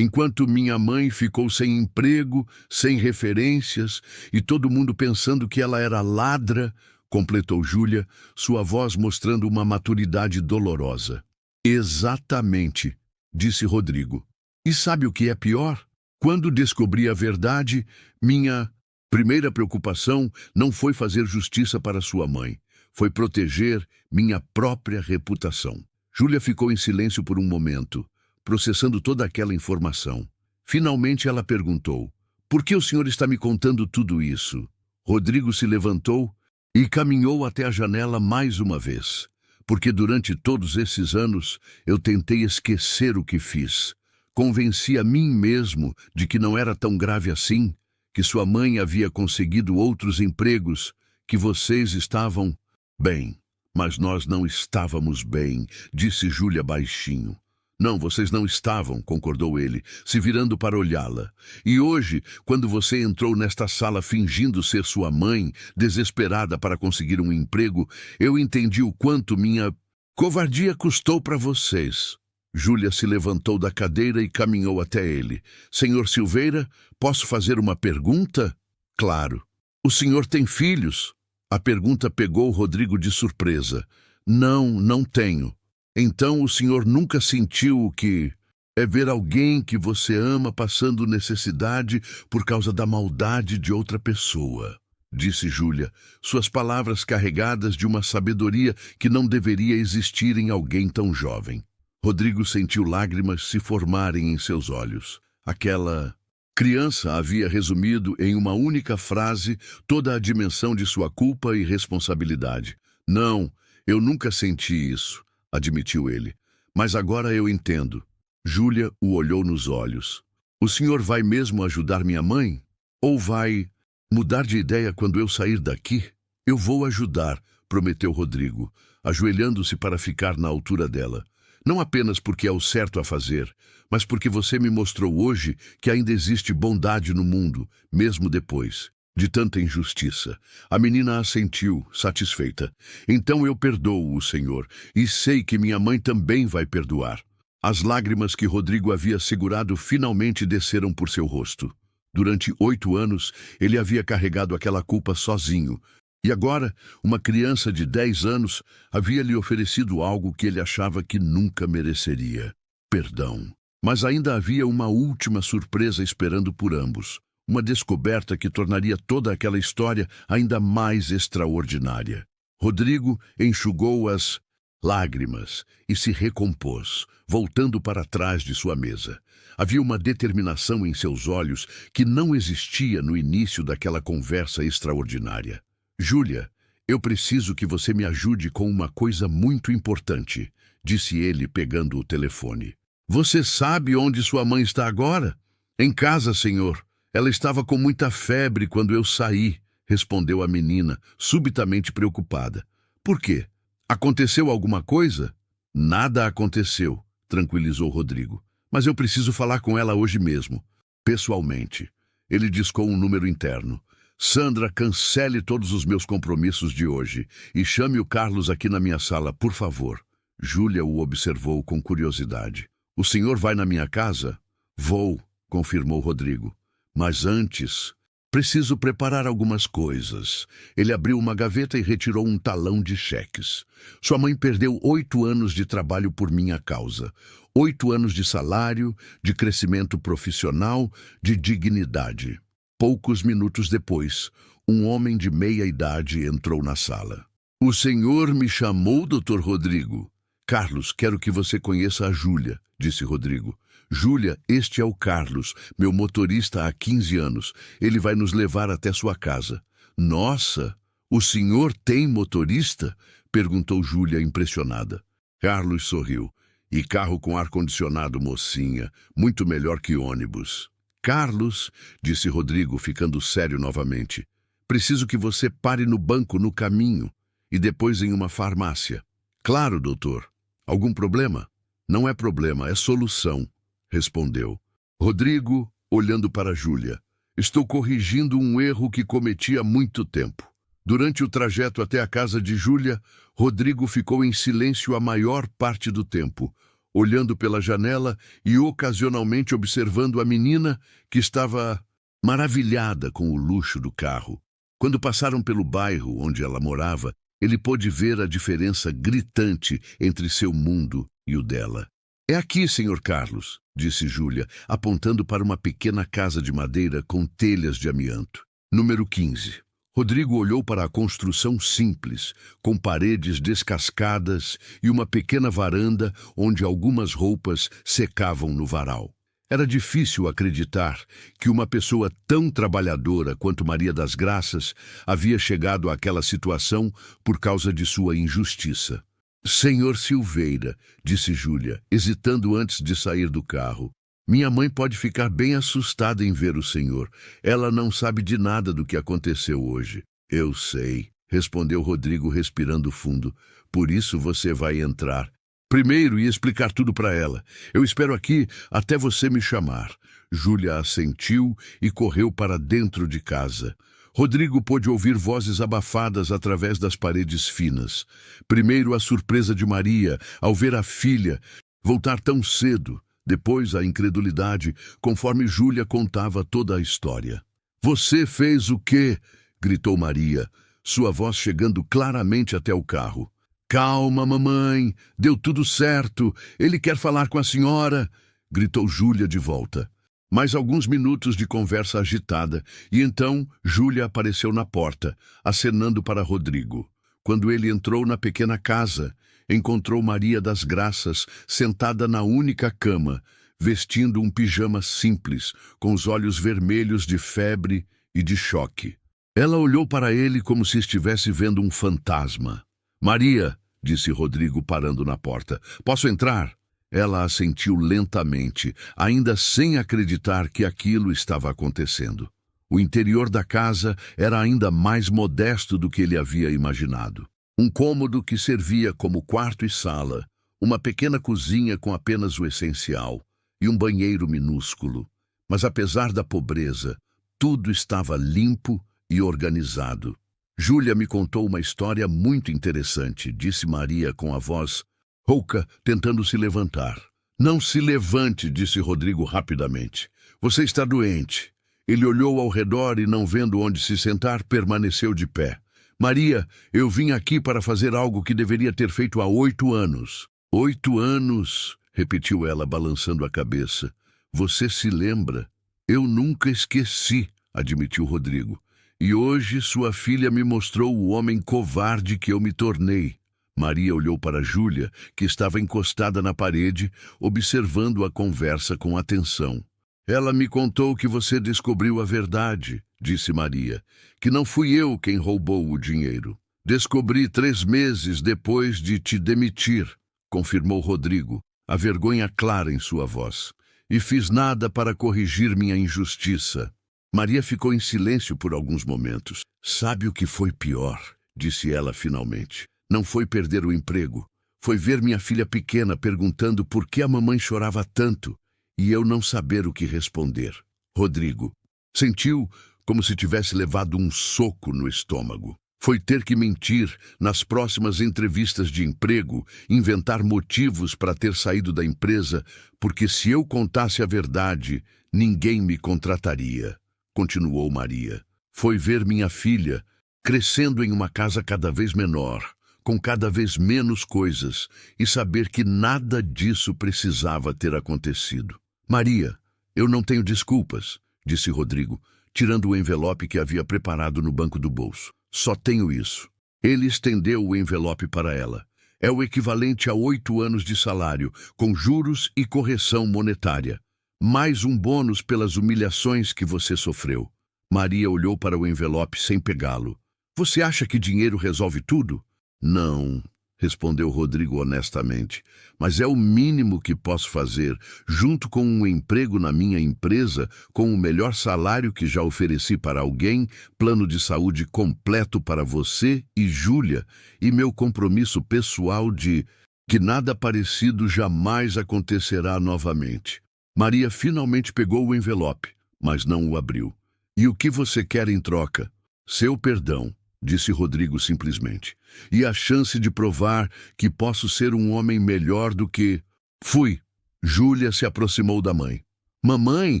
minha mãe ficou sem emprego, sem referências, e todo mundo pensando que ela era ladra, completou Júlia, sua voz mostrando uma maturidade dolorosa. Exatamente, disse Rodrigo. E sabe o que é pior? Quando descobri a verdade, minha primeira preocupação não foi fazer justiça para sua mãe. Foi proteger minha própria reputação. Júlia ficou em silêncio por um momento, processando toda aquela informação. Finalmente ela perguntou, por que o senhor está me contando tudo isso? Rodrigo se levantou e caminhou até a janela mais uma vez, porque durante todos esses anos eu tentei esquecer o que fiz. Convenci a mim mesmo de que não era tão grave assim, que sua mãe havia conseguido outros empregos, que vocês estavam bem. Mas nós não estávamos bem, disse Júlia baixinho. Não, vocês não estavam, concordou ele, se virando para olhá-la. E hoje, quando você entrou nesta sala fingindo ser sua mãe, desesperada para conseguir um emprego, eu entendi o quanto minha covardia custou para vocês. Júlia se levantou da cadeira e caminhou até ele. Senhor Silveira, posso fazer uma pergunta? Claro. O senhor tem filhos? A pergunta pegou Rodrigo de surpresa. Não, não tenho. Então o senhor nunca sentiu o que é ver alguém que você ama passando necessidade por causa da maldade de outra pessoa, disse Júlia, suas palavras carregadas de uma sabedoria que não deveria existir em alguém tão jovem. Rodrigo sentiu lágrimas se formarem em seus olhos. Aquela criança havia resumido em uma única frase toda a dimensão de sua culpa e responsabilidade. Não, eu nunca senti isso, admitiu ele. Mas agora eu entendo. Júlia o olhou nos olhos. O senhor vai mesmo ajudar minha mãe? Ou vai mudar de ideia quando eu sair daqui? Eu vou ajudar, prometeu Rodrigo, ajoelhando-se para ficar na altura dela. Não apenas porque é o certo a fazer, mas porque você me mostrou hoje que ainda existe bondade no mundo, mesmo depois de tanta injustiça. A menina assentiu, satisfeita. Então eu perdoo o senhor, e sei que minha mãe também vai perdoar. As lágrimas que Rodrigo havia segurado finalmente desceram por seu rosto. Durante 8 anos, ele havia carregado aquela culpa sozinho. E agora, uma criança de 10 anos havia lhe oferecido algo que ele achava que nunca mereceria. Perdão. Mas ainda havia uma última surpresa esperando por ambos. Uma descoberta que tornaria toda aquela história ainda mais extraordinária. Rodrigo enxugou as lágrimas e se recompôs, voltando para trás de sua mesa. Havia uma determinação em seus olhos que não existia no início daquela conversa extraordinária. Júlia, eu preciso que você me ajude com uma coisa muito importante, disse ele pegando o telefone. Você sabe onde sua mãe está agora? Em casa, senhor. Ela estava com muita febre quando eu saí, respondeu a menina, subitamente preocupada. Por quê? Aconteceu alguma coisa? Nada aconteceu, tranquilizou Rodrigo. Mas eu preciso falar com ela hoje mesmo, pessoalmente. Ele discou um número interno. Sandra, cancele todos os meus compromissos de hoje e chame o Carlos aqui na minha sala, por favor. Júlia o observou com curiosidade. O senhor vai na minha casa? Vou, confirmou Rodrigo. Mas antes, preciso preparar algumas coisas. Ele abriu uma gaveta e retirou um talão de cheques. Sua mãe perdeu 8 anos de trabalho por minha causa. 8 anos de salário, de crescimento profissional, de dignidade. Poucos minutos depois, um homem de meia idade entrou na sala. O senhor me chamou, Dr. Rodrigo? Carlos, quero que você conheça a Júlia, disse Rodrigo. Júlia, este é o Carlos, meu motorista há 15 anos. Ele vai nos levar até sua casa. Nossa, o senhor tem motorista? Perguntou Júlia impressionada. Carlos sorriu. E carro com ar-condicionado, mocinha, muito melhor que ônibus. Carlos, disse Rodrigo, ficando sério novamente, preciso que você pare no banco no caminho e depois em uma farmácia. Claro, doutor. Algum problema? Não é problema, é solução, respondeu. Rodrigo, olhando para Júlia. Estou corrigindo um erro que cometi há muito tempo. Durante o trajeto até a casa de Júlia, Rodrigo ficou em silêncio a maior parte do tempo, olhando pela janela e ocasionalmente observando a menina que estava maravilhada com o luxo do carro. Quando passaram pelo bairro onde ela morava, ele pôde ver a diferença gritante entre seu mundo e o dela. É aqui, senhor Carlos, disse Júlia, apontando para uma pequena casa de madeira com telhas de amianto. Número 15. Rodrigo olhou para a construção simples, com paredes descascadas e uma pequena varanda onde algumas roupas secavam no varal. Era difícil acreditar que uma pessoa tão trabalhadora quanto Maria das Graças havia chegado àquela situação por causa de sua injustiça. Senhor Silveira, disse Júlia, hesitando antes de sair do carro. Minha mãe pode ficar bem assustada em ver o senhor. Ela não sabe de nada do que aconteceu hoje. Eu sei. respondeu Rodrigo respirando fundo. Por isso você vai entrar primeiro e explicar tudo para ela. Eu espero aqui até você me chamar. Júlia assentiu e correu para dentro de casa. Rodrigo pôde ouvir vozes abafadas através das paredes finas. Primeiro a surpresa de Maria ao ver a filha voltar tão cedo. Depois a incredulidade, conforme Júlia contava toda a história. Você fez o quê? Gritou Maria, sua voz chegando claramente até o carro. Calma, mamãe, deu tudo certo, ele quer falar com a senhora, gritou Júlia de volta. Mais alguns minutos de conversa agitada, e então Júlia apareceu na porta, acenando para Rodrigo. Quando ele entrou na pequena casa, encontrou Maria das Graças sentada na única cama, vestindo um pijama simples, com os olhos vermelhos de febre e de choque. Ela olhou para ele como se estivesse vendo um fantasma. Maria, disse Rodrigo parando na porta, posso entrar? Ela assentiu lentamente, ainda sem acreditar que aquilo estava acontecendo. O interior da casa era ainda mais modesto do que ele havia imaginado. Um cômodo que servia como quarto e sala, uma pequena cozinha com apenas o essencial e um banheiro minúsculo. Mas apesar da pobreza, tudo estava limpo e organizado. Júlia me contou uma história muito interessante, disse Maria com a voz rouca, tentando se levantar. Não se levante, disse Rodrigo rapidamente. Você está doente. Ele olhou ao redor e, não vendo onde se sentar, permaneceu de pé. Maria, eu vim aqui para fazer algo que deveria ter feito há 8 anos. 8 anos, repetiu ela, balançando a cabeça. Você se lembra? Eu nunca esqueci, admitiu Rodrigo. E hoje sua filha me mostrou o homem covarde que eu me tornei. Maria olhou para Júlia, que estava encostada na parede, observando a conversa com atenção. Ela me contou que você descobriu a verdade, disse Maria, que não fui eu quem roubou o dinheiro. Descobri 3 meses depois de te demitir, confirmou Rodrigo, a vergonha clara em sua voz. E fiz nada para corrigir minha injustiça. Maria ficou em silêncio por alguns momentos. Sabe o que foi pior? Disse ela finalmente. Não foi perder o emprego. Foi ver minha filha pequena perguntando por que a mamãe chorava tanto e eu não saber o que responder. Rodrigo sentiu como se tivesse levado um soco no estômago. Foi ter que mentir nas próximas entrevistas de emprego, inventar motivos para ter saído da empresa, porque se eu contasse a verdade, ninguém me contrataria. Continuou Maria. Foi ver minha filha crescendo em uma casa cada vez menor, com cada vez menos coisas, e saber que nada disso precisava ter acontecido. Maria, eu não tenho desculpas, disse Rodrigo, tirando o envelope que havia preparado no banco do bolso. Só tenho isso. Ele estendeu o envelope para ela. É o equivalente a 8 anos de salário, com juros e correção monetária. Mais um bônus pelas humilhações que você sofreu. Maria olhou para o envelope sem pegá-lo. Você acha que dinheiro resolve tudo? Não, respondeu Rodrigo honestamente, mas é o mínimo que posso fazer, junto com um emprego na minha empresa, com o melhor salário que já ofereci para alguém, plano de saúde completo para você e Júlia, e meu compromisso pessoal de que nada parecido jamais acontecerá novamente. Maria finalmente pegou o envelope, mas não o abriu. E o que você quer em troca? Seu perdão, disse Rodrigo simplesmente, e a chance de provar que posso ser um homem melhor do que fui. Júlia se aproximou da mãe. Mamãe,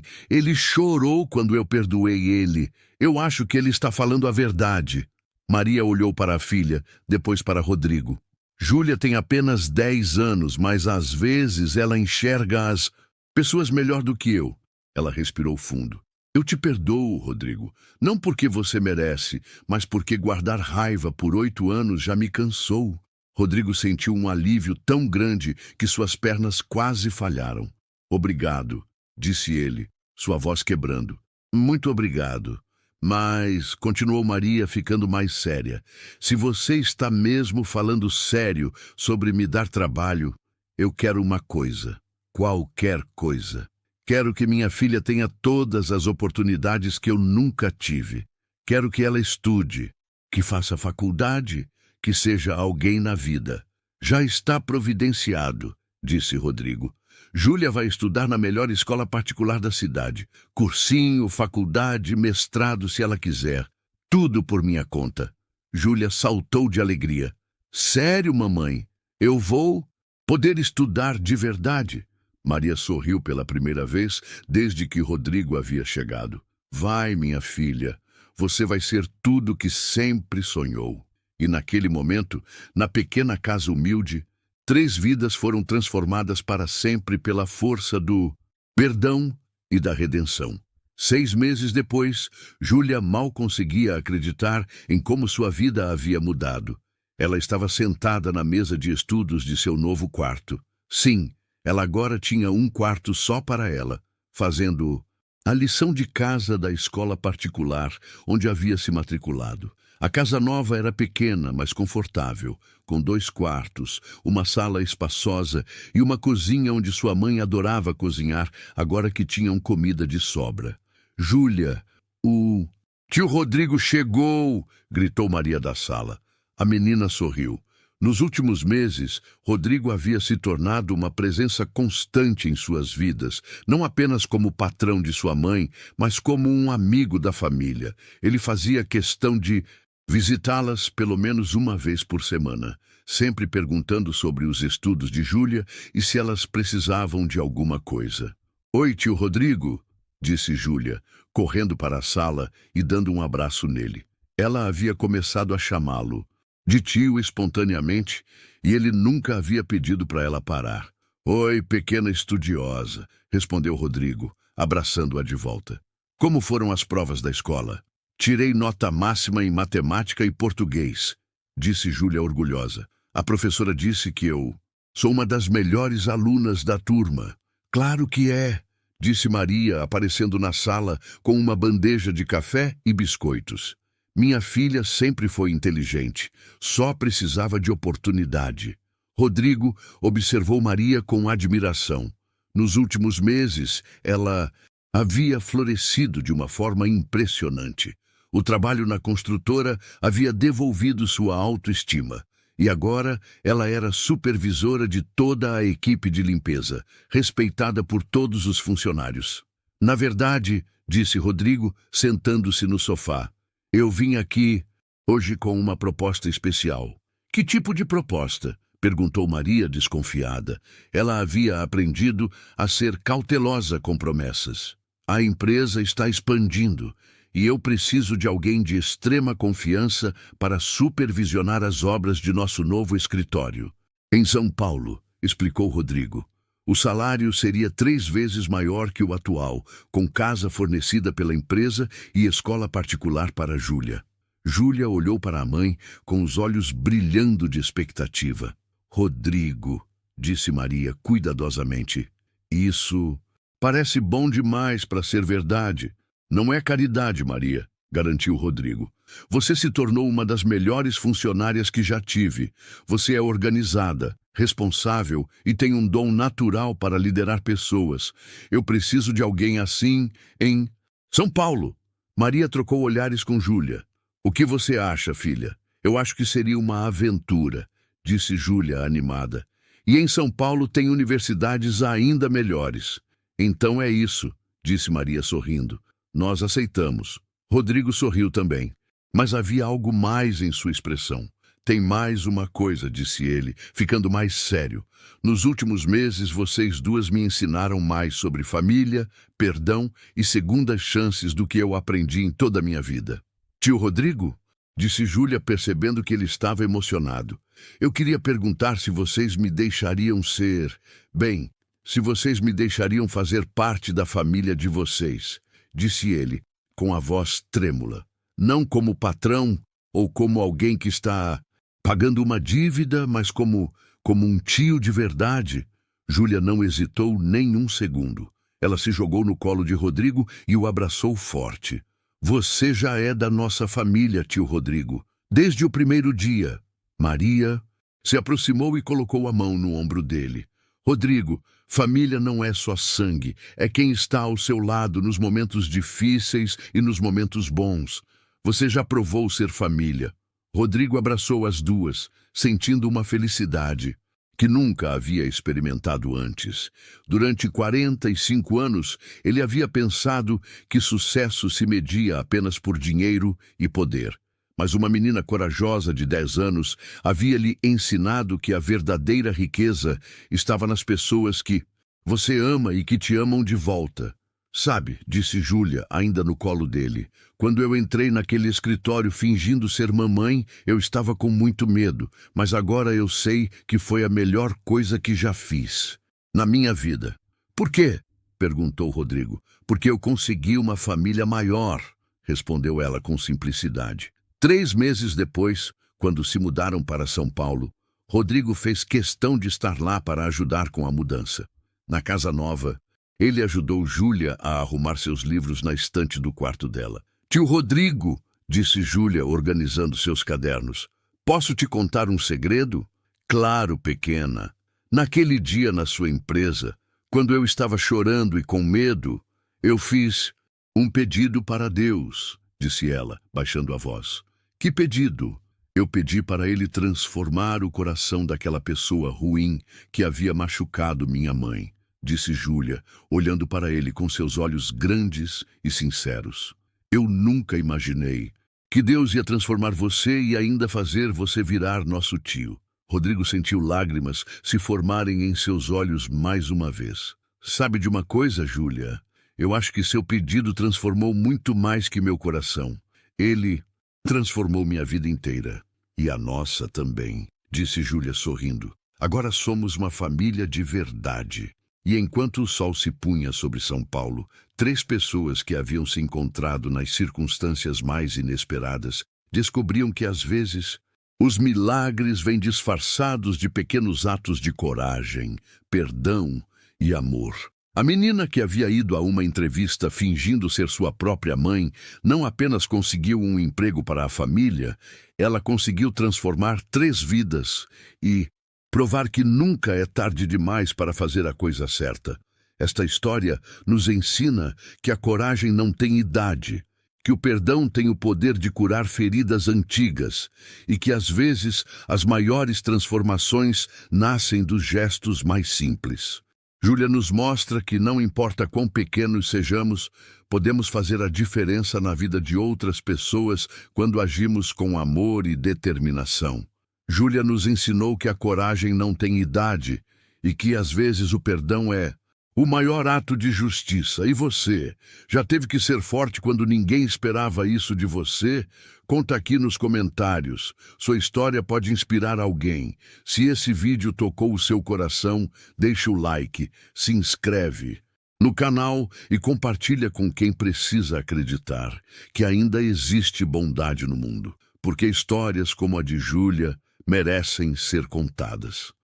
ele chorou quando eu perdoei ele. Eu acho que ele está falando a verdade. Maria olhou para a filha, depois para Rodrigo. Júlia tem apenas 10 anos, mas às vezes ela enxerga as pessoas melhor do que eu. Ela respirou fundo. Eu te perdoo, Rodrigo, não porque você merece, mas porque guardar raiva por 8 anos já me cansou. Rodrigo sentiu um alívio tão grande que suas pernas quase falharam. Obrigado, disse ele, sua voz quebrando. Muito obrigado. Mas, continuou Maria ficando mais séria, se você está mesmo falando sério sobre me dar trabalho, eu quero uma coisa, qualquer coisa. Quero que minha filha tenha todas as oportunidades que eu nunca tive. Quero que ela estude. Que faça faculdade, que seja alguém na vida. Já está providenciado, disse Rodrigo. Júlia vai estudar na melhor escola particular da cidade. Cursinho, faculdade, mestrado, se ela quiser. Tudo por minha conta. Júlia saltou de alegria. Sério, mamãe? Eu vou poder estudar de verdade? Maria sorriu pela primeira vez desde que Rodrigo havia chegado. Vai, minha filha. Você vai ser tudo o que sempre sonhou. E naquele momento, na pequena casa humilde, 3 vidas foram transformadas para sempre pela força do perdão e da redenção. 6 meses depois, Júlia mal conseguia acreditar em como sua vida havia mudado. Ela estava sentada na mesa de estudos de seu novo quarto. Sim, ela agora tinha um quarto só para ela, fazendo a lição de casa da escola particular onde havia se matriculado. A casa nova era pequena, mas confortável, com 2 quartos, uma sala espaçosa e uma cozinha onde sua mãe adorava cozinhar, agora que tinham comida de sobra. Júlia, o tio Rodrigo chegou! Gritou Maria da sala. A menina sorriu. Nos últimos meses, Rodrigo havia se tornado uma presença constante em suas vidas, não apenas como patrão de sua mãe, mas como um amigo da família. Ele fazia questão de visitá-las pelo menos uma vez por semana, sempre perguntando sobre os estudos de Júlia e se elas precisavam de alguma coisa. Oi, tio Rodrigo, disse Júlia, correndo para a sala e dando um abraço nele. Ela havia começado a chamá-lo de tio espontaneamente, e ele nunca havia pedido para ela parar. Oi, pequena estudiosa, respondeu Rodrigo, abraçando-a de volta. Como foram as provas da escola? Tirei nota máxima em matemática e português, disse Júlia orgulhosa. A professora disse que eu sou uma das melhores alunas da turma. Claro que é, disse Maria, aparecendo na sala com uma bandeja de café e biscoitos. Minha filha sempre foi inteligente, só precisava de oportunidade. Rodrigo observou Maria com admiração. Nos últimos meses, ela havia florescido de uma forma impressionante. O trabalho na construtora havia devolvido sua autoestima, e agora ela era supervisora de toda a equipe de limpeza, respeitada por todos os funcionários. Na verdade, disse Rodrigo, sentando-se no sofá, eu vim aqui hoje com uma proposta especial. Que tipo de proposta? Perguntou Maria, desconfiada. Ela havia aprendido a ser cautelosa com promessas. A empresa está expandindo e eu preciso de alguém de extrema confiança para supervisionar as obras de nosso novo escritório. Em São Paulo, explicou Rodrigo. O salário seria 3 vezes maior que o atual, com casa fornecida pela empresa e escola particular para Júlia. Júlia olhou para a mãe com os olhos brilhando de expectativa. Rodrigo, disse Maria cuidadosamente, isso parece bom demais para ser verdade. Não é caridade, Maria, garantiu Rodrigo. Você se tornou uma das melhores funcionárias que já tive. Você é organizada, responsável e tem um dom natural para liderar pessoas. Eu preciso de alguém assim em São Paulo. Maria trocou olhares com Júlia. O que você acha, filha? Eu acho que seria uma aventura, disse Júlia animada. E em São Paulo tem universidades ainda melhores. Então é isso, disse Maria sorrindo. Nós aceitamos. Rodrigo sorriu também, mas havia algo mais em sua expressão. Tem mais uma coisa, disse ele, ficando mais sério. Nos últimos meses, vocês duas me ensinaram mais sobre família, perdão e segundas chances do que eu aprendi em toda a minha vida. Tio Rodrigo? Disse Júlia, percebendo que ele estava emocionado. Eu queria perguntar se vocês me deixariam ser... Bem, se vocês me deixariam fazer parte da família de vocês, disse ele, com a voz trêmula. Não como patrão ou como alguém que está pagando uma dívida, mas como um tio de verdade. Júlia não hesitou nem um segundo. Ela se jogou no colo de Rodrigo e o abraçou forte. Você já é da nossa família, tio Rodrigo, desde o primeiro dia. Maria se aproximou e colocou a mão no ombro dele. Rodrigo, família não é só sangue, é quem está ao seu lado nos momentos difíceis e nos momentos bons. Você já provou ser família. Rodrigo abraçou as duas, sentindo uma felicidade que nunca havia experimentado antes. Durante 45 anos, ele havia pensado que sucesso se media apenas por dinheiro e poder. Mas uma menina corajosa de 10 anos havia-lhe ensinado que a verdadeira riqueza estava nas pessoas que você ama e que te amam de volta. Sabe, disse Júlia, ainda no colo dele, quando eu entrei naquele escritório fingindo ser mamãe, eu estava com muito medo, mas agora eu sei que foi a melhor coisa que já fiz na minha vida. Por quê? Perguntou Rodrigo. Porque eu consegui uma família maior, respondeu ela com simplicidade. 3 meses depois, quando se mudaram para São Paulo, Rodrigo fez questão de estar lá para ajudar com a mudança. Na casa nova, ele ajudou Júlia a arrumar seus livros na estante do quarto dela. Tio Rodrigo, disse Júlia, organizando seus cadernos, posso te contar um segredo? Claro, pequena. Naquele dia na sua empresa, quando eu estava chorando e com medo, eu fiz um pedido para Deus, disse ela, baixando a voz. Que pedido? Eu pedi para ele transformar o coração daquela pessoa ruim que havia machucado minha mãe, disse Júlia, olhando para ele com seus olhos grandes e sinceros. Eu nunca imaginei que Deus ia transformar você e ainda fazer você virar nosso tio. Rodrigo sentiu lágrimas se formarem em seus olhos mais uma vez. Sabe de uma coisa, Júlia? Eu acho que seu pedido transformou muito mais que meu coração. Ele transformou minha vida inteira. E a nossa também, disse Júlia sorrindo. Agora somos uma família de verdade. E enquanto o sol se punha sobre São Paulo, 3 pessoas que haviam se encontrado nas circunstâncias mais inesperadas descobriam que, às vezes, os milagres vêm disfarçados de pequenos atos de coragem, perdão e amor. A menina que havia ido a uma entrevista fingindo ser sua própria mãe não apenas conseguiu um emprego para a família, ela conseguiu transformar 3 vidas e provar que nunca é tarde demais para fazer a coisa certa. Esta história nos ensina que a coragem não tem idade, que o perdão tem o poder de curar feridas antigas e que, às vezes, as maiores transformações nascem dos gestos mais simples. Júlia nos mostra que não importa quão pequenos sejamos, podemos fazer a diferença na vida de outras pessoas quando agimos com amor e determinação. Júlia nos ensinou que a coragem não tem idade e que, às vezes, o perdão é o maior ato de justiça. E você? Já teve que ser forte quando ninguém esperava isso de você? Conta aqui nos comentários. Sua história pode inspirar alguém. Se esse vídeo tocou o seu coração, deixa o like, se inscreve no canal e compartilha com quem precisa acreditar que ainda existe bondade no mundo. Porque histórias como a de Júlia merecem ser contadas.